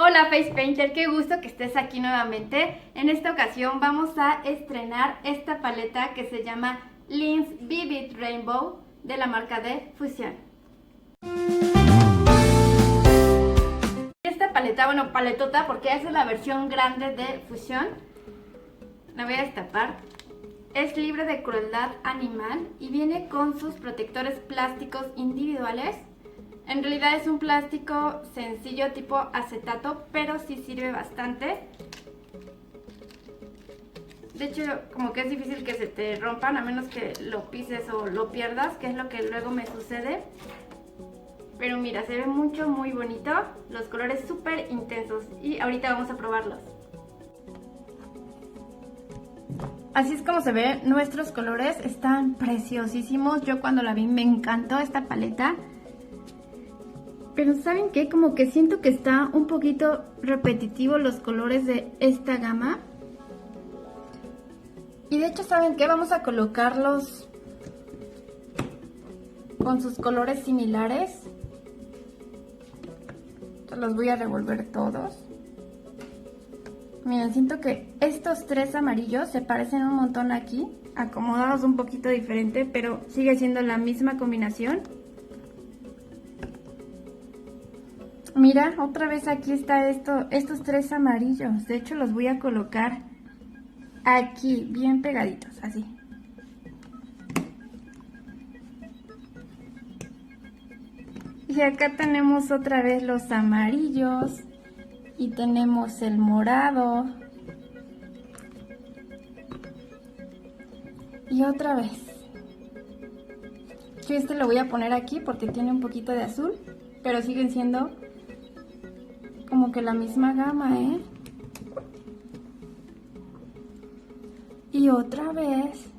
Hola Face Painter, qué gusto que estés aquí nuevamente. En esta ocasión vamos a estrenar esta paleta que se llama Lens Vivid Rainbow de la marca de Fusion. Esta paleta, bueno, paletota porque es la versión grande de Fusion. La voy a destapar. Es libre de crueldad animal y viene con sus protectores plásticos individuales. En realidad es un plástico sencillo tipo acetato, pero sí sirve bastante. De hecho, como que es difícil que se te rompan, a menos que lo pises o lo pierdas, que es lo que luego me sucede. Pero mira, se ve muy bonito, los colores súper intensos y ahorita vamos a probarlos. Así es como se ven nuestros colores, están preciosísimos. Yo cuando la vi me encantó esta paleta. Pero ¿saben qué? Como que siento que está un poquito repetitivo los colores de esta gama. Y de hecho, ¿saben qué? Vamos a colocarlos con sus colores similares. Los voy a revolver todos. Miren, siento que estos tres amarillos se parecen un montón aquí, acomodados un poquito diferente, pero sigue siendo la misma combinación. Mira, otra vez aquí está estos tres amarillos. De hecho, los voy a colocar aquí, bien pegaditos, así. Y acá tenemos otra vez los amarillos. Y tenemos el morado. Y otra vez. Yo este lo voy a poner aquí porque tiene un poquito de azul. Pero siguen siendo como que la misma gama, ¿eh? Y otra vez.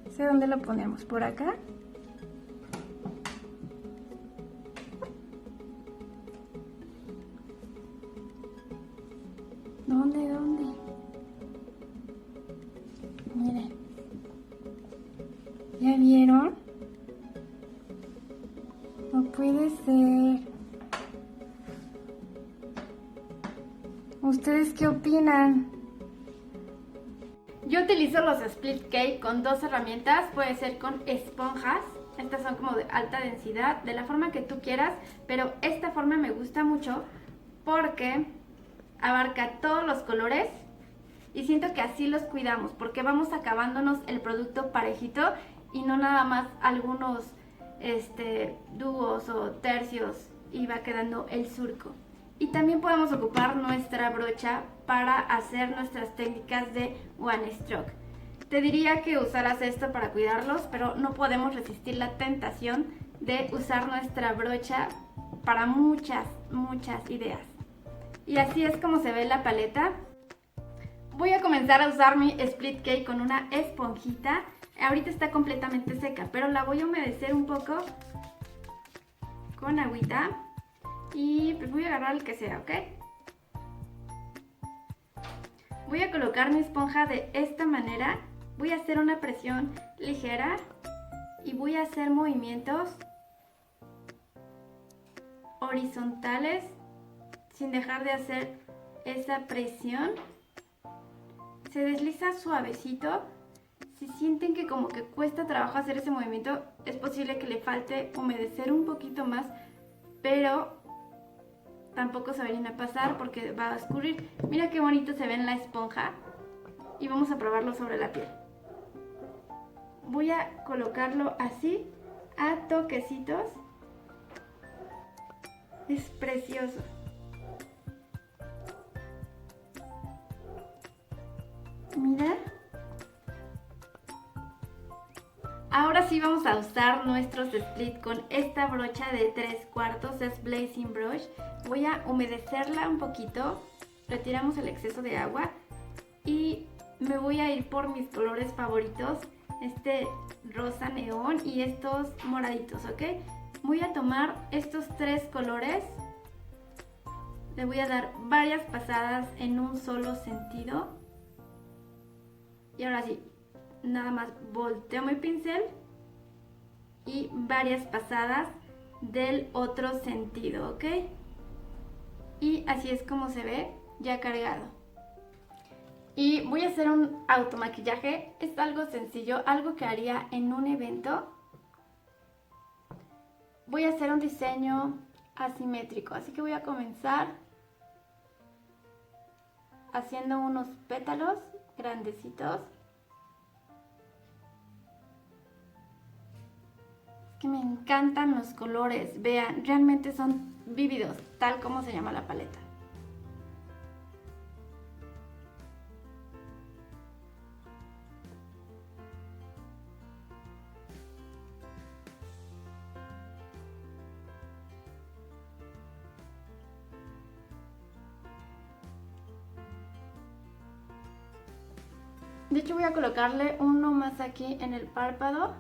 ¿Sé dónde lo ponemos? ¿Por acá? ¿Dónde? Miren. ¿Ya vieron? No puede ser. ¿Ustedes qué opinan? Yo utilizo los split cake con dos herramientas, puede ser con esponjas. Estas son como de alta densidad, de la forma que tú quieras, pero esta forma me gusta mucho porque abarca todos los colores y siento que así los cuidamos, porque vamos acabándonos el producto parejito y no nada más algunos dúos o tercios y va quedando el surco. Y también podemos ocupar nuestra brocha para hacer nuestras técnicas de one stroke. Te diría que usaras esto para cuidarlos, pero no podemos resistir la tentación de usar nuestra brocha para muchas ideas. Y así es como se ve la paleta. Voy a comenzar a usar mi split cake con una esponjita. Ahorita está completamente seca, pero la voy a humedecer un poco con agüita. Y pues voy a agarrar el que sea, ¿ok? Voy a colocar mi esponja de esta manera. Voy a hacer una presión ligera y voy a hacer movimientos horizontales sin dejar de hacer esa presión. Se desliza suavecito. Si sienten que como que cuesta trabajo hacer ese movimiento, es posible que le falte humedecer un poquito más, pero tampoco se vayan a pasar porque va a escurrir. Mira qué bonito se ve en la esponja y vamos a probarlo sobre la piel. Voy a colocarlo así, a toquecitos. Es precioso. Mira. Ahora sí vamos a usar nuestros split con esta brocha de 3/4, es Blazing Brush. Voy a humedecerla un poquito, retiramos el exceso de agua y me voy a ir por mis colores favoritos, este rosa neón y estos moraditos, ¿ok? Voy a tomar estos tres colores, le voy a dar varias pasadas en un solo sentido y ahora sí, nada más volteo mi pincel y varias pasadas del otro sentido, ¿ok? Y así es como se ve ya cargado. Y voy a hacer un automaquillaje. Es algo sencillo, algo que haría en un evento. Voy a hacer un diseño asimétrico, así que voy a comenzar haciendo unos pétalos grandecitos. Es que me encantan los colores, vean, realmente son vívidos, tal como se llama la paleta. De hecho voy a colocarle uno más aquí en el párpado.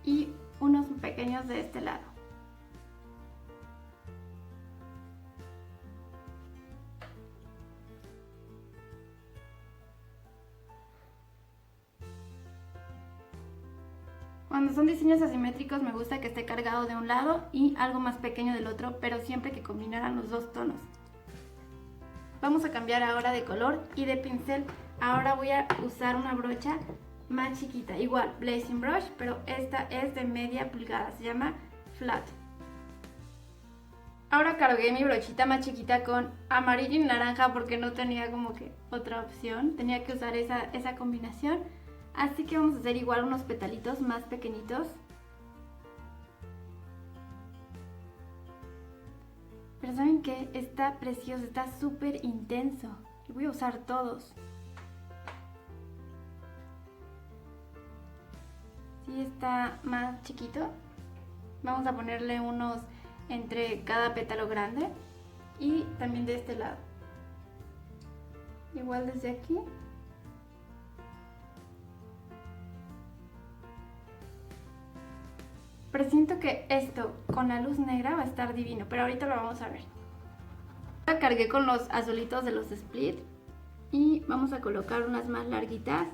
Y unos pequeños de este lado. Cuando son diseños asimétricos me gusta que esté cargado de un lado y algo más pequeño del otro, pero siempre que combinaran los dos tonos. Vamos a cambiar ahora de color y de pincel. Ahora voy a usar una brocha más chiquita, igual Blazing Brush, pero esta es de media pulgada, se llama Flat. Ahora cargué mi brochita más chiquita con amarillo y naranja porque no tenía como que otra opción, tenía que usar esa combinación. Así que vamos a hacer igual unos petalitos más pequeñitos. Pero ¿saben qué? Está precioso, está súper intenso. Y voy a usar todos. Sí, está más chiquito. Vamos a ponerle unos entre cada pétalo grande. Y también de este lado. Igual desde aquí. Pero siento que esto con la luz negra va a estar divino, pero ahorita lo vamos a ver. La cargué con los azulitos de los split y vamos a colocar unas más larguitas.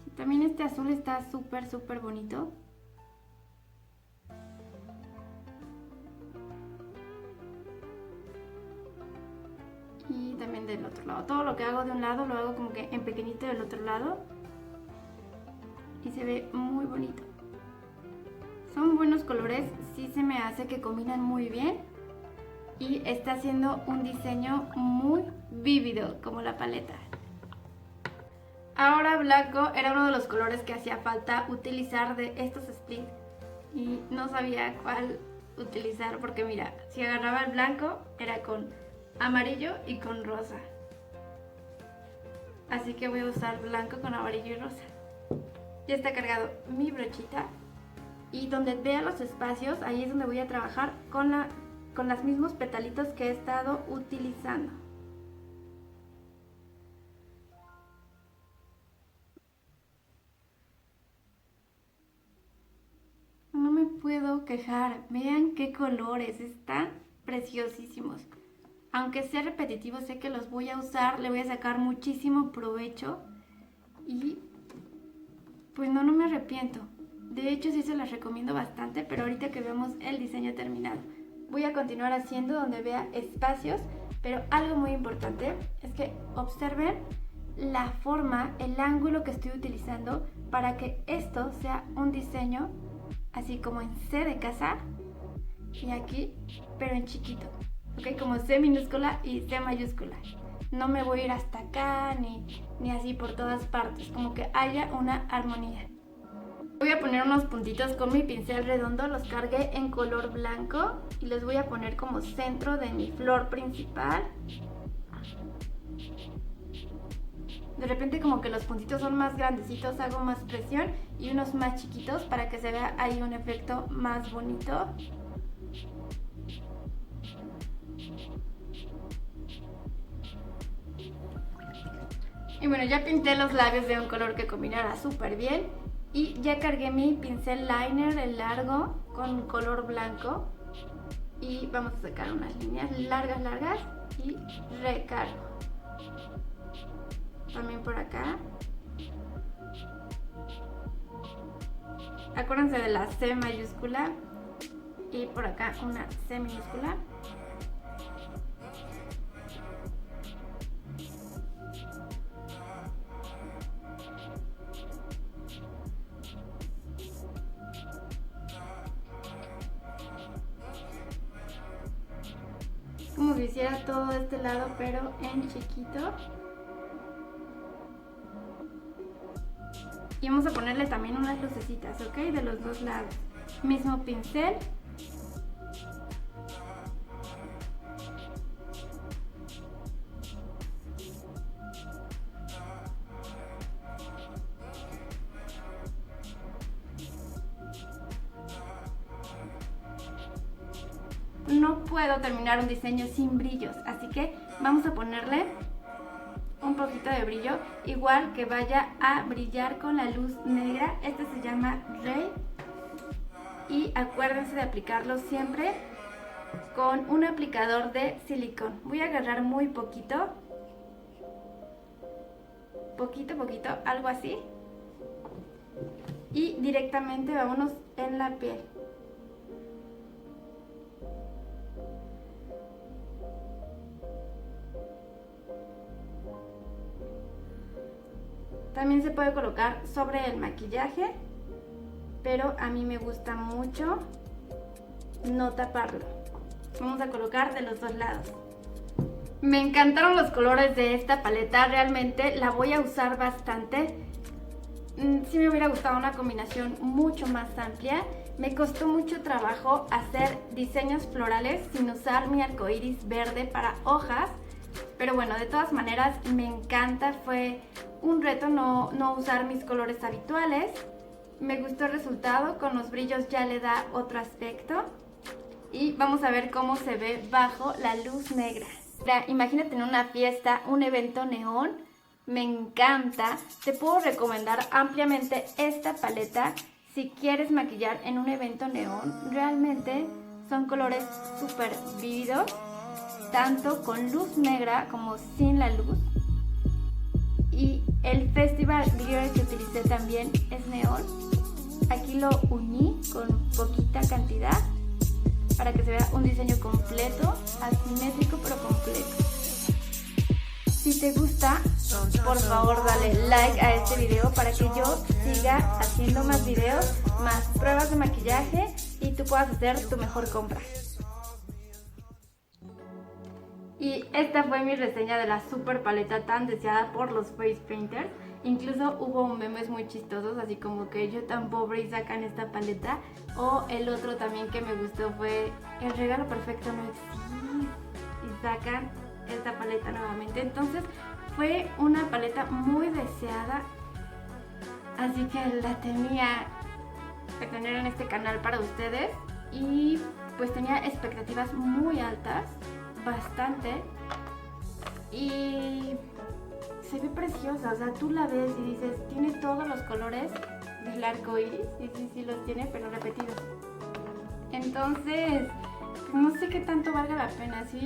Sí, también este azul está súper bonito. Y también del otro lado. Todo lo que hago de un lado lo hago como que en pequeñito del otro lado. Y se ve muy bonito. Son buenos colores, sí se me hace que combinan muy bien. Y está haciendo un diseño muy vívido, como la paleta. Ahora blanco era uno de los colores que hacía falta utilizar de estos split. Y no sabía cuál utilizar porque mira, si agarraba el blanco era con amarillo y con rosa. Así que voy a usar blanco con amarillo y rosa. Ya está cargado mi brochita. Y donde vea los espacios, ahí es donde voy a trabajar con los mismos petalitos que he estado utilizando. No me puedo quejar. Vean qué colores, están preciosísimos. Aunque sea repetitivo, sé que los voy a usar, le voy a sacar muchísimo provecho y pues no me arrepiento. De hecho sí se las recomiendo bastante, pero ahorita que vemos el diseño terminado. Voy a continuar haciendo donde vea espacios, pero algo muy importante es que observen la forma, el ángulo que estoy utilizando para que esto sea un diseño así como en C de casa y aquí, pero en chiquito. ¿Ok? Como C minúscula y C mayúscula. No me voy a ir hasta acá ni así por todas partes, como que haya una armonía. Voy a poner unos puntitos con mi pincel redondo, los cargué en color blanco y los voy a poner como centro de mi flor principal. De repente como que los puntitos son más grandecitos, hago más presión y unos más chiquitos para que se vea ahí un efecto más bonito. Y bueno, ya pinté los labios de un color que combinara súper bien. Y ya cargué mi pincel liner, el largo, con color blanco. Y vamos a sacar unas líneas largas. y recargo. También por acá. Acuérdense de la C mayúscula y por acá una C minúscula. Como si hiciera todo de este lado, pero en chiquito. Y vamos a ponerle también unas lucecitas, ¿ok? De los dos lados. Mismo pincel. No puedo terminar un diseño sin brillos, así que vamos a ponerle un poquito de brillo, igual que vaya a brillar con la luz negra. Este se llama Ray y acuérdense de aplicarlo siempre con un aplicador de silicón. Voy a agarrar muy poquito, poquito, algo así, y directamente vámonos en la piel. También se puede colocar sobre el maquillaje, pero a mí me gusta mucho no taparlo. Vamos a colocar de los dos lados. Me encantaron los colores de esta paleta, realmente la voy a usar bastante. Sí me hubiera gustado una combinación mucho más amplia. Me costó mucho trabajo hacer diseños florales sin usar mi arcoíris verde para hojas. Pero bueno, de todas maneras me encanta, fue un reto no usar mis colores habituales. Me gustó el resultado, con los brillos ya le da otro aspecto. Y vamos a ver cómo se ve bajo la luz negra. Imagínate en una fiesta, un evento neón, me encanta. Te puedo recomendar ampliamente esta paleta si quieres maquillar en un evento neón. Realmente son colores súper vívidos, tanto con luz negra como sin la luz. Y el Festival Glitter que utilicé también es neón. Aquí lo uní con poquita cantidad para que se vea un diseño completo, asimétrico pero completo. Si te gusta, por favor dale like a este video para que yo siga haciendo más videos, más pruebas de maquillaje y tú puedas hacer tu mejor compra. Y esta fue mi reseña de la super paleta tan deseada por los face painters. Incluso hubo memes muy chistosos, así como que yo tan pobre y sacan esta paleta. O el otro también que me gustó fue el regalo perfecto no existe y sacan esta paleta nuevamente. Entonces fue una paleta muy deseada, así que la tenía que tener en este canal para ustedes. Y pues tenía expectativas muy altas, bastante, y se ve preciosa. O sea, tú la ves y dices, tiene todos los colores del arco iris, y sí los tiene, pero repetidos. Entonces, no sé qué tanto valga la pena. Si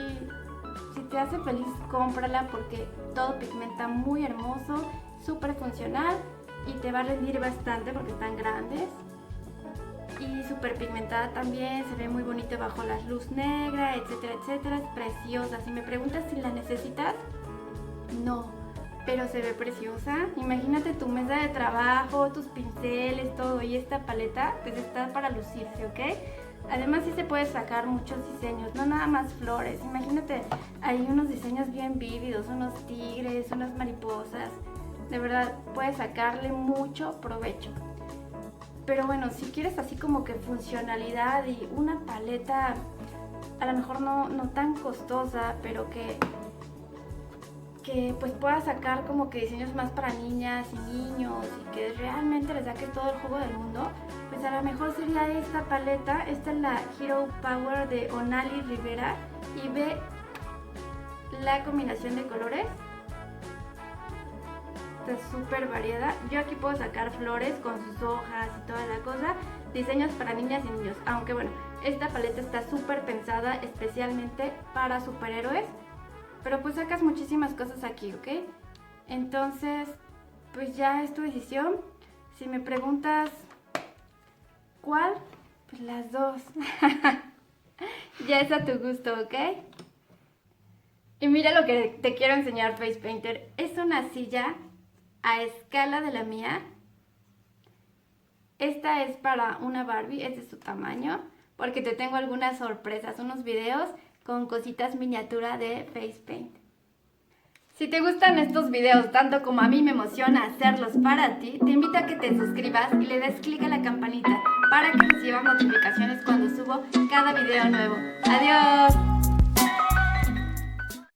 te hace feliz, cómprala porque todo pigmenta muy hermoso, súper funcional y te va a rendir bastante porque están grandes. Y súper pigmentada también, se ve muy bonito bajo la luz negra, etcétera, etcétera. Es preciosa. Si me preguntas si la necesitas, no, pero se ve preciosa. Imagínate tu mesa de trabajo, tus pinceles, todo, y esta paleta pues está para lucirse, ¿ok? Además sí se puede sacar muchos diseños, no nada más flores. Imagínate, hay unos diseños bien vívidos, unos tigres, unas mariposas. De verdad, puedes sacarle mucho provecho. Pero bueno, si quieres así como que funcionalidad y una paleta a lo mejor no tan costosa, pero que pues pueda sacar como que diseños más para niñas y niños y que realmente les saque todo el jugo del mundo, pues a lo mejor sería esta paleta. Esta es la Hero Power de Onali Rivera y ve la combinación de colores. Está súper variada. Yo aquí puedo sacar flores con sus hojas y toda la cosa, diseños para niñas y niños, aunque bueno, esta paleta está súper pensada especialmente para superhéroes. pero pues sacas muchísimas cosas aquí, ¿ok? Entonces, pues ya es tu decisión. Si me preguntas cuál, pues las dos. Ya es a tu gusto, ¿ok? Y mira lo que te quiero enseñar, Face Painter. Es una silla a escala de la mía. Esta es para una Barbie, es de su tamaño, porque te tengo algunas sorpresas, unos videos con cositas miniatura de Face Paint. Si te gustan estos videos tanto como a mí me emociona hacerlos para ti, te invito a que te suscribas y le des clic a la campanita para que recibas notificaciones cuando subo cada video nuevo. ¡Adiós!